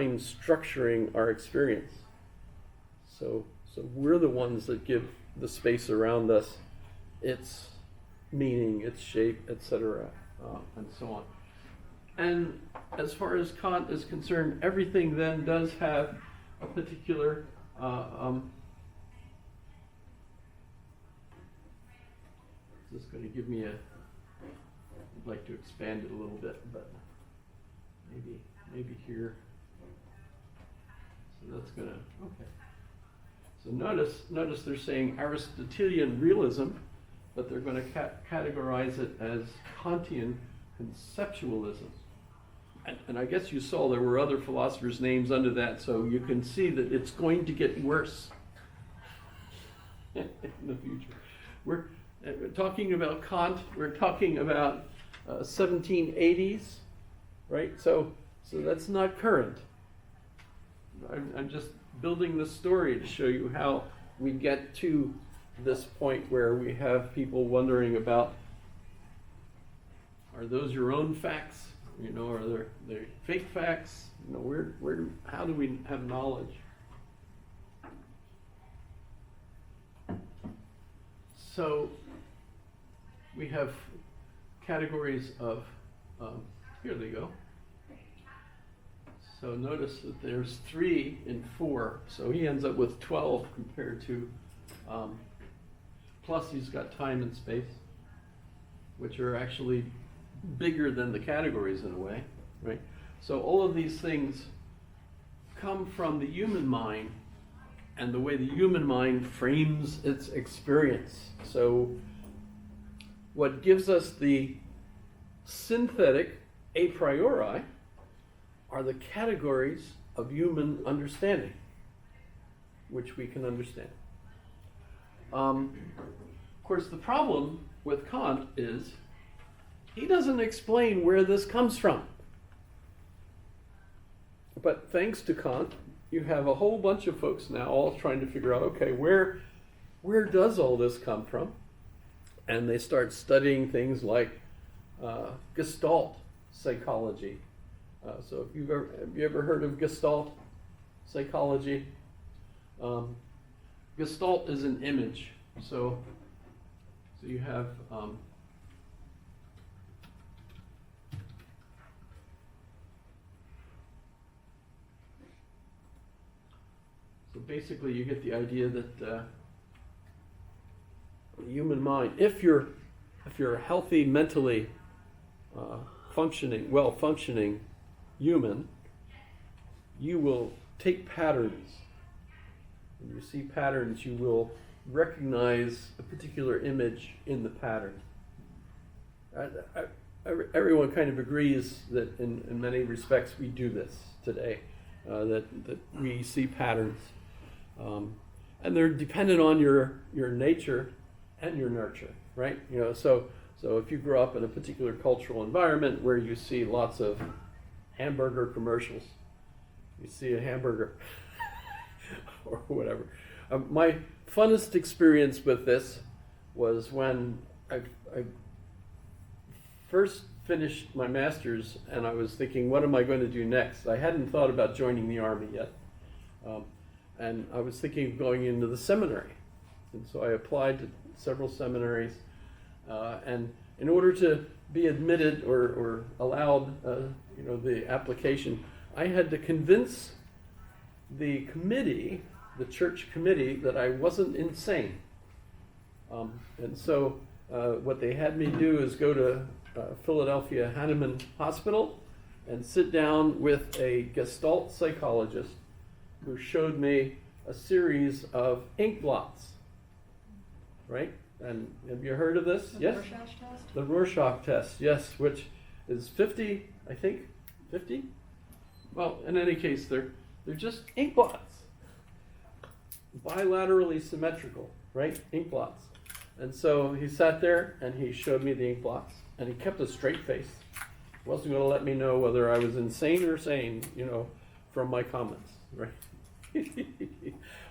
mind structuring our experience. So we're the ones that give the space around us its meaning, its shape, etc., and so on. And as far as Kant is concerned, everything then does have a particular this is going to give me I'd like to expand it a little bit, but maybe here. So that's going to, okay. So notice they're saying Aristotelian realism, but they're going to categorize it as Kantian conceptualism. And I guess you saw there were other philosophers' names under that, so you can see that it's going to get worse in the future. We're talking about Kant, we're talking about 1780s, right? So that's not current. I'm just building the story to show you how we get to this point where we have people wondering about, are those your own facts? You know, are they fake facts? You know, how do we have knowledge? So we have categories of, here they go. So notice that there's 3 and 4, so he ends up with 12 compared to, plus he's got time and space, which are actually bigger than the categories in a way, right? So all of these things come from the human mind and the way the human mind frames its experience. So what gives us the synthetic a priori are the categories of human understanding, which we can understand. Of course, the problem with Kant is he doesn't explain where this comes from. But thanks to Kant, you have a whole bunch of folks now all trying to figure out, okay, where does all this come from? And they start studying things like Gestalt psychology. So have you ever heard of Gestalt psychology? Gestalt is an image. So you have so basically you get the idea that the human mind, if you're a healthy, mentally well-functioning human, you will take patterns. When you see patterns, you will recognize a particular image in the pattern. Everyone kind of agrees that in many respects we do this today, that we see patterns. And they're dependent on your nature and your nurture, right? You know, so if you grow up in a particular cultural environment where you see lots of hamburger commercials, you see a hamburger or whatever. My funnest experience with this was when I first finished my master's and I was thinking, what am I going to do next? I hadn't thought about joining the Army yet. And I was thinking of going into the seminary. And so I applied to several seminaries. And in order to be admitted or allowed, the application, I had to convince the committee, the church committee, that I wasn't insane. And so what they had me do is go to Philadelphia Hahnemann Hospital and sit down with a Gestalt psychologist who showed me a series of ink blots, right? And have you heard of this? Yes? Rorschach test? The Rorschach test, yes, which is 50, I think, 50? Well, in any case, they're just ink blots. Bilaterally symmetrical, right? Ink blots. And so he sat there and he showed me the ink blots and he kept a straight face. He wasn't going to let me know whether I was insane or sane, from my comments, right?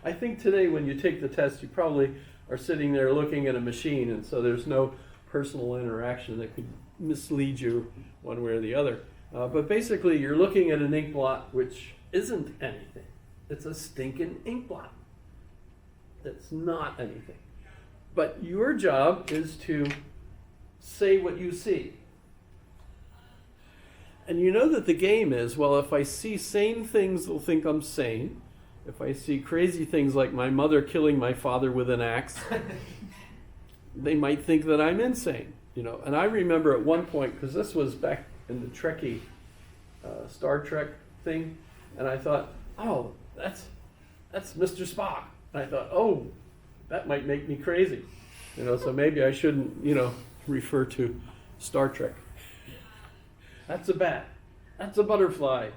I think today when you take the test, you probably are sitting there looking at a machine, and so there's no personal interaction that could mislead you one way or the other. But basically, you're looking at an ink blot which isn't anything. It's a stinking ink blot. It's not anything. But your job is to say what you see. And you know that the game is, well, if I see sane things, they'll think I'm sane. If I see crazy things like my mother killing my father with an axe, they might think that I'm insane. And I remember at one point, because this was back in the Trekkie Star Trek thing, and I thought, oh, that's Mr. Spock. And I thought, oh, that might make me crazy. So maybe I shouldn't, refer to Star Trek. That's a bat. That's a butterfly.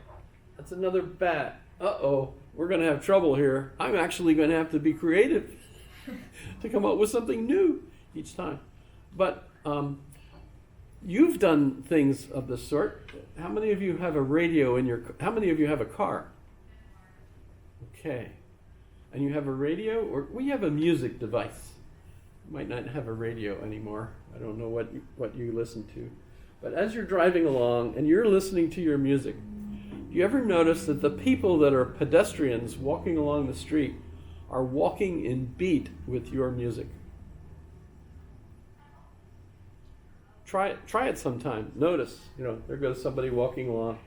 That's another bat. Uh-oh, we're going to have trouble here. I'm actually going to have to be creative to come up with something new each time. But you've done things of this sort. How many of you have a radio in your... How many of you have a car? Okay. And you have a radio? Or we have a music device. You might not have a radio anymore. I don't know what you listen to. But as you're driving along and you're listening to your music, do you ever notice that the people that are pedestrians walking along the street are walking in beat with your music? Try it sometime. Notice, there goes somebody walking along.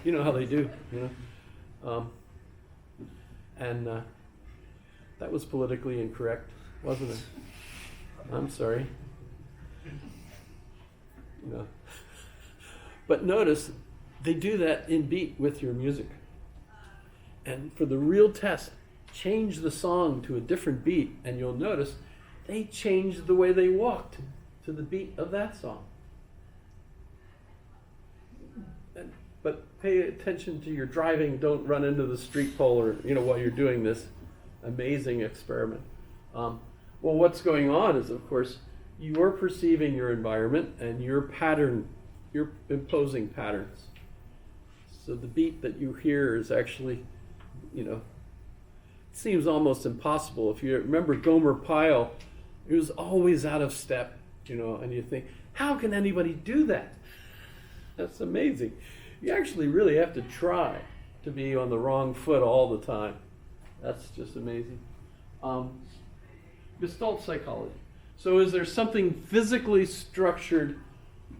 You know how they do, that was politically incorrect, wasn't it? I'm sorry. But notice, they do that in beat with your music. And for the real test, change the song to a different beat, and you'll notice they changed the way they walked to the beat of that song. But pay attention to your driving. Don't run into the street pole or, while you're doing this amazing experiment. Well, what's going on is, of course, you're perceiving your environment and you're imposing patterns. So the beat that you hear is actually, it seems almost impossible. If you remember Gomer Pyle, he was always out of step, and you think, how can anybody do that? That's amazing. You actually really have to try to be on the wrong foot all the time. That's just amazing. Gestalt psychology. So is there something physically structured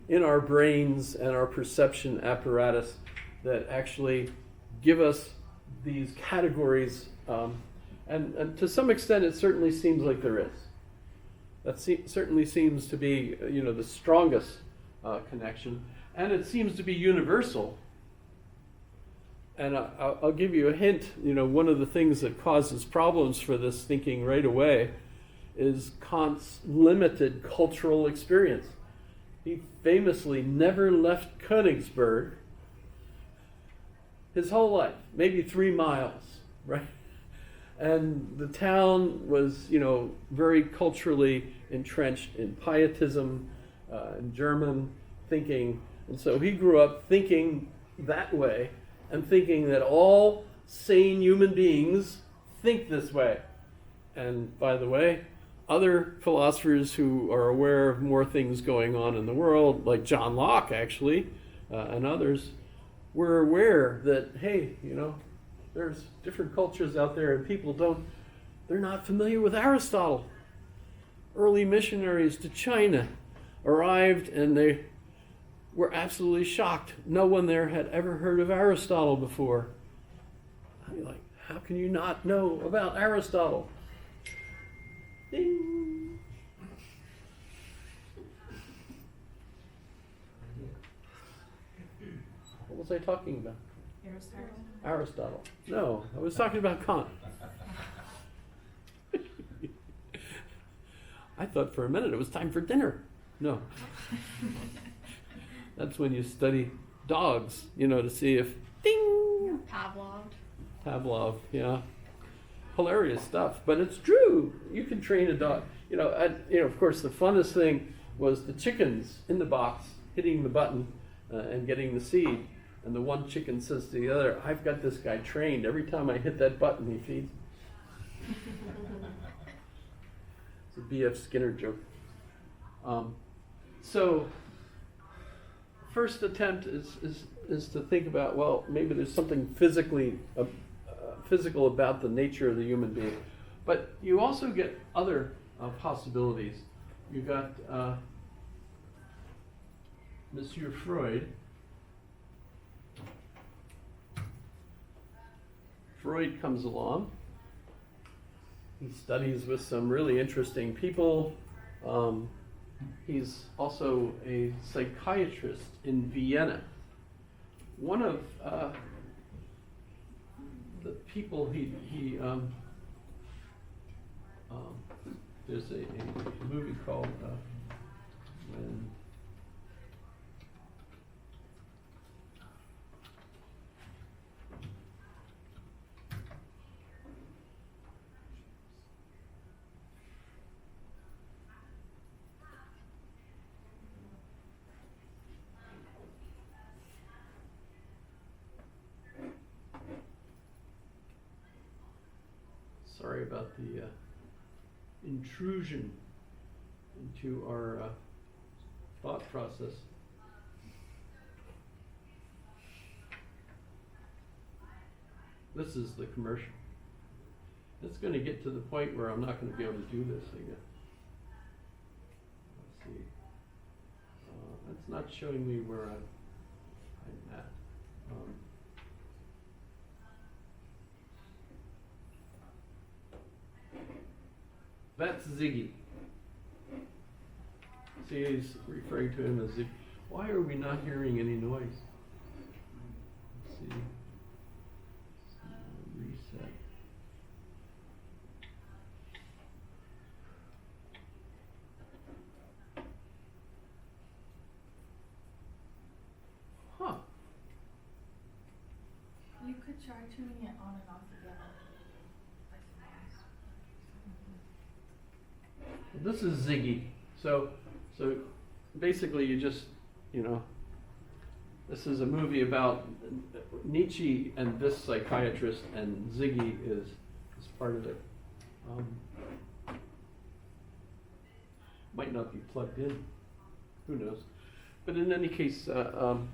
in our brains and our perception apparatus that actually give us these categories? And to some extent, it certainly seems like there is. That certainly seems to be, the strongest connection. And it seems to be universal. And I'll give you a hint. One of the things that causes problems for this thinking right away is Kant's limited cultural experience. He famously never left Königsberg his whole life, maybe 3 miles, right? And the town was, very culturally entrenched in pietism, and German thinking. And so he grew up thinking that way and thinking that all sane human beings think this way. And by the way, other philosophers who are aware of more things going on in the world, like John Locke actually, and others, were aware that, hey, there's different cultures out there and they're not familiar with Aristotle. Early missionaries to China arrived and they were absolutely shocked. No one there had ever heard of Aristotle before. I'm like, how can you not know about Aristotle? Ding. What was I talking about? Aristotle. No, I was talking about Kant. I thought for a minute it was time for dinner. No. That's when you study dogs, to see if ding. Pavlov, yeah. Hilarious stuff, but it's true. You can train a dog. Of course, the funnest thing was the chickens in the box hitting the button and getting the seed. And the one chicken says to the other, I've got this guy trained. Every time I hit that button, he feeds. It's a B.F. Skinner joke. So, first attempt is is to think about, well, maybe there's something physical about the nature of the human being. But you also get other possibilities. You got Monsieur Freud. Freud comes along. He studies with some really interesting people. He's also a psychiatrist in Vienna. One of the people there's a movie called when sorry about the intrusion into our thought process. This is the commercial. It's going to get to the point where I'm not going to be able to do this again. Let's see. It's not showing me where I'm at. That's Ziggy. See, he's referring to him as Ziggy. Why are we not hearing any noise? Let's see. Reset. Huh. You could try tuning it on and off again. This is Ziggy. So basically you just, this is a movie about Nietzsche and this psychiatrist, and Ziggy is part of it. Might not be plugged in, who knows. But in any case, so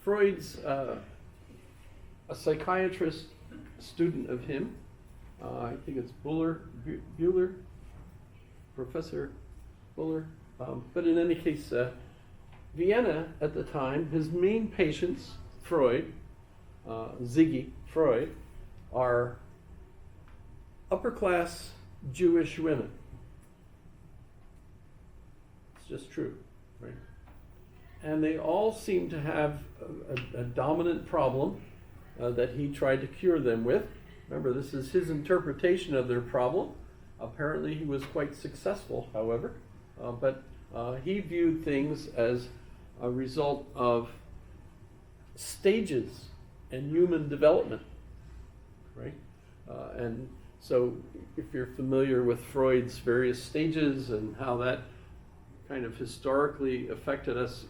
Freud's a psychiatrist, student of him. I think it's Buller, Professor Buller. But in any case, Vienna at the time, his main patients, Freud, Ziggy Freud, are upper class Jewish women. It's just true, right? And they all seem to have a dominant problem that he tried to cure them with. Remember, this is his interpretation of their problem. Apparently he was quite successful, however, but he viewed things as a result of stages in human development, right? And so if you're familiar with Freud's various stages and how that kind of historically affected us,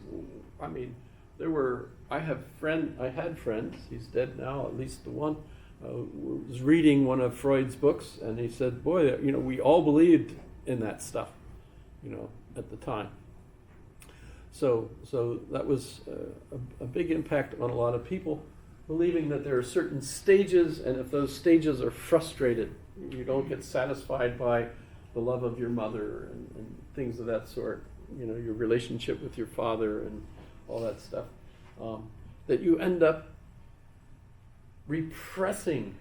I mean, I had friends, he's dead now, at least the one, was reading one of Freud's books, and he said, boy, we all believed in that stuff, at the time. So that was a big impact on a lot of people, believing that there are certain stages, and if those stages are frustrated, you don't get satisfied by the love of your mother and things of that sort, your relationship with your father and all that stuff, that you end up repressing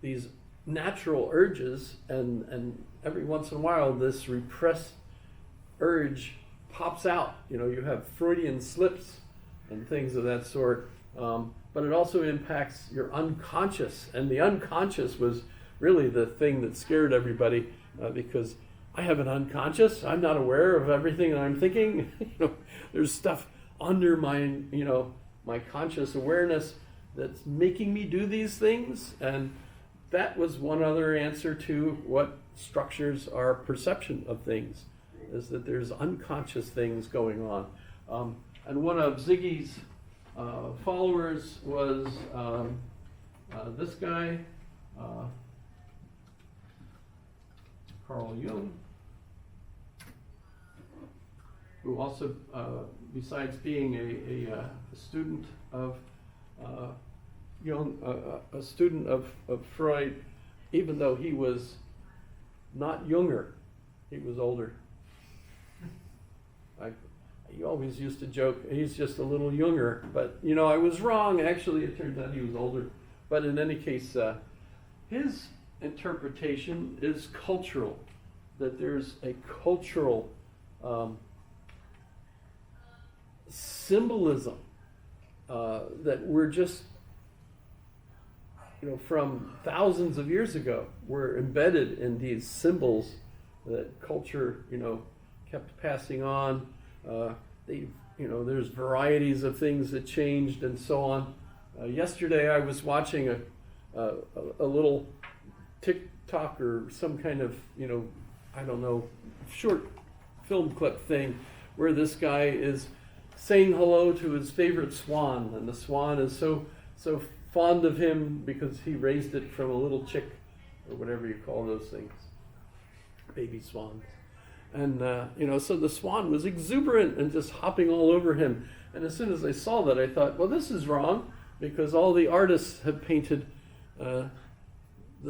these natural urges, and every once in a while this repressed urge pops out. You have Freudian slips and things of that sort, but it also impacts your unconscious, and the unconscious was really the thing that scared everybody, because I have an unconscious. I'm not aware of everything that I'm thinking. There's stuff under my conscious awareness that's making me do these things, and that was one other answer to what structures our perception of things, is that there's unconscious things going on. And one of Ziggy's followers was this guy, Carl Jung. who also, besides being a student of a student of Freud, even though he was not younger, he was older. He always used to joke, he's just a little younger, but I was wrong. Actually, it turns out he was older. But in any case, his interpretation is cultural, that there's a cultural symbolism that we're just, from thousands of years ago, we're embedded in these symbols that culture, kept passing on. There's varieties of things that changed and so on. Yesterday I was watching a little TikTok or some kind of, I don't know, short film clip thing where this guy is saying hello to his favorite swan, and the swan is so fond of him because he raised it from a little chick, or whatever you call those things, baby swans. And, so the swan was exuberant and just hopping all over him. And as soon as I saw that, I thought, well, this is wrong, because all the artists have painted the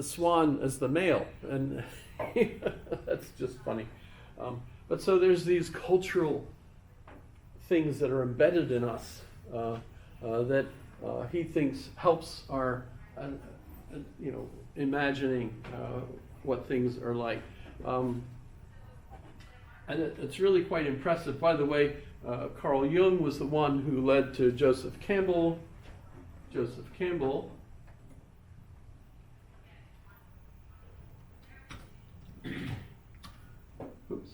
swan as the male. And that's just funny. But so there's these cultural things that are embedded in us that he thinks helps our, imagining what things are like. And it's really quite impressive. By the way, Carl Jung was the one who led to Joseph Campbell. Joseph Campbell oops.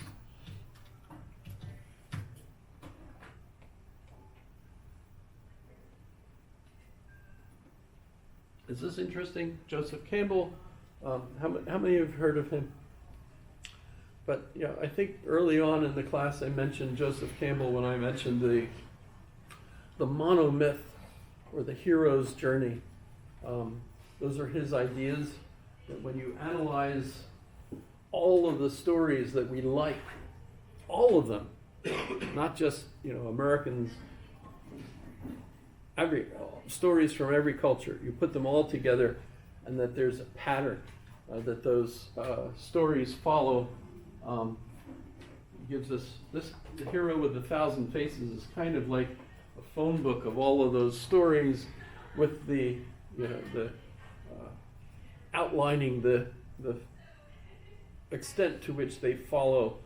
Is this interesting? Joseph Campbell, how many have heard of him? But I think early on in the class I mentioned Joseph Campbell when I mentioned the monomyth, or the hero's journey. Those are his ideas, that when you analyze all of the stories that we like, all of them, not just Americans, every stories from every culture, you put them all together, and that there's a pattern that those stories follow. Gives us this. The Hero with 1,000 Faces is kind of like a phone book of all of those stories, with the outlining the extent to which they follow